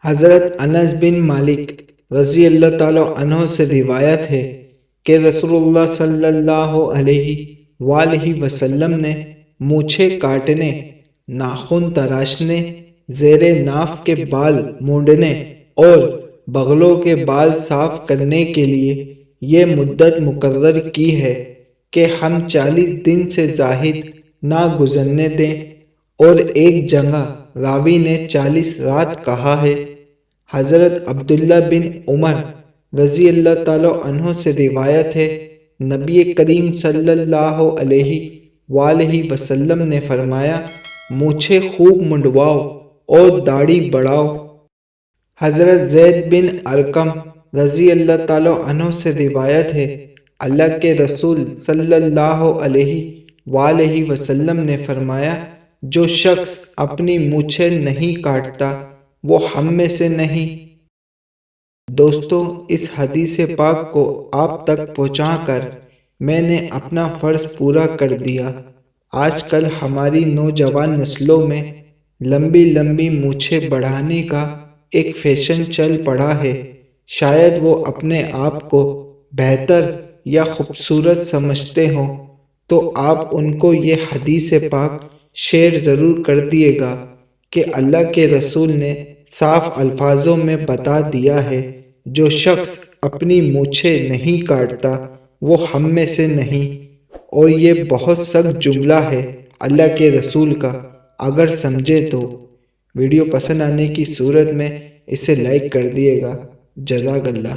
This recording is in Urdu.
حضرت انس بن مالک رضی اللہ تعالیٰ عنہ سے روایت ہے کہ رسول اللہ صلی اللہ علیہ وآلہ وسلم نے مونچھیں کاٹنے، ناخن تراشنے، زیر ناف کے بال مونڈنے اور بغلوں کے بال صاف کرنے کے لیے یہ مدت مقرر کی ہے کہ ہم 40 دن سے زائد نہ گزرنے دیں، اور ایک جگہ راوی نے 40 رات کہا ہے۔ حضرت عبداللہ بن عمر رضی اللہ تعالیٰ عنہ سے روایت ہے، نبی کریم صلی اللہ علیہ وآلہ وسلم نے فرمایا، مونچھیں خوب منڈواؤ اور داڑھی بڑھاؤ۔ حضرت زید بن ارقم رضی اللہ تعالیٰ عنہ سے روایت ہے، اللہ کے رسول صلی اللہ علیہ وآلہ وسلم نے فرمایا، جو شخص اپنی مونچھیں نہیں کاٹتا وہ ہم میں سے نہیں۔ دوستو، اس حدیث پاک کو آپ تک پہنچا کر میں نے اپنا فرض پورا کر دیا۔ آج کل ہماری نوجوان نسلوں میں لمبی لمبی مونچھیں بڑھانے کا ایک فیشن چل پڑا ہے۔ شاید وہ اپنے آپ کو بہتر یا خوبصورت سمجھتے ہوں، تو آپ ان کو یہ حدیث پاک شیئر ضرور کر دیے گا کہ اللہ کے رسول نے صاف الفاظوں میں بتا دیا ہے، جو شخص اپنی مونچھیں نہیں کاٹتا وہ ہم میں سے نہیں۔ اور یہ بہت سخت جملہ ہے اللہ کے رسول کا، اگر سمجھے تو۔ ویڈیو پسند آنے کی صورت میں اسے لائک کر دیے گا۔ جزاک اللہ۔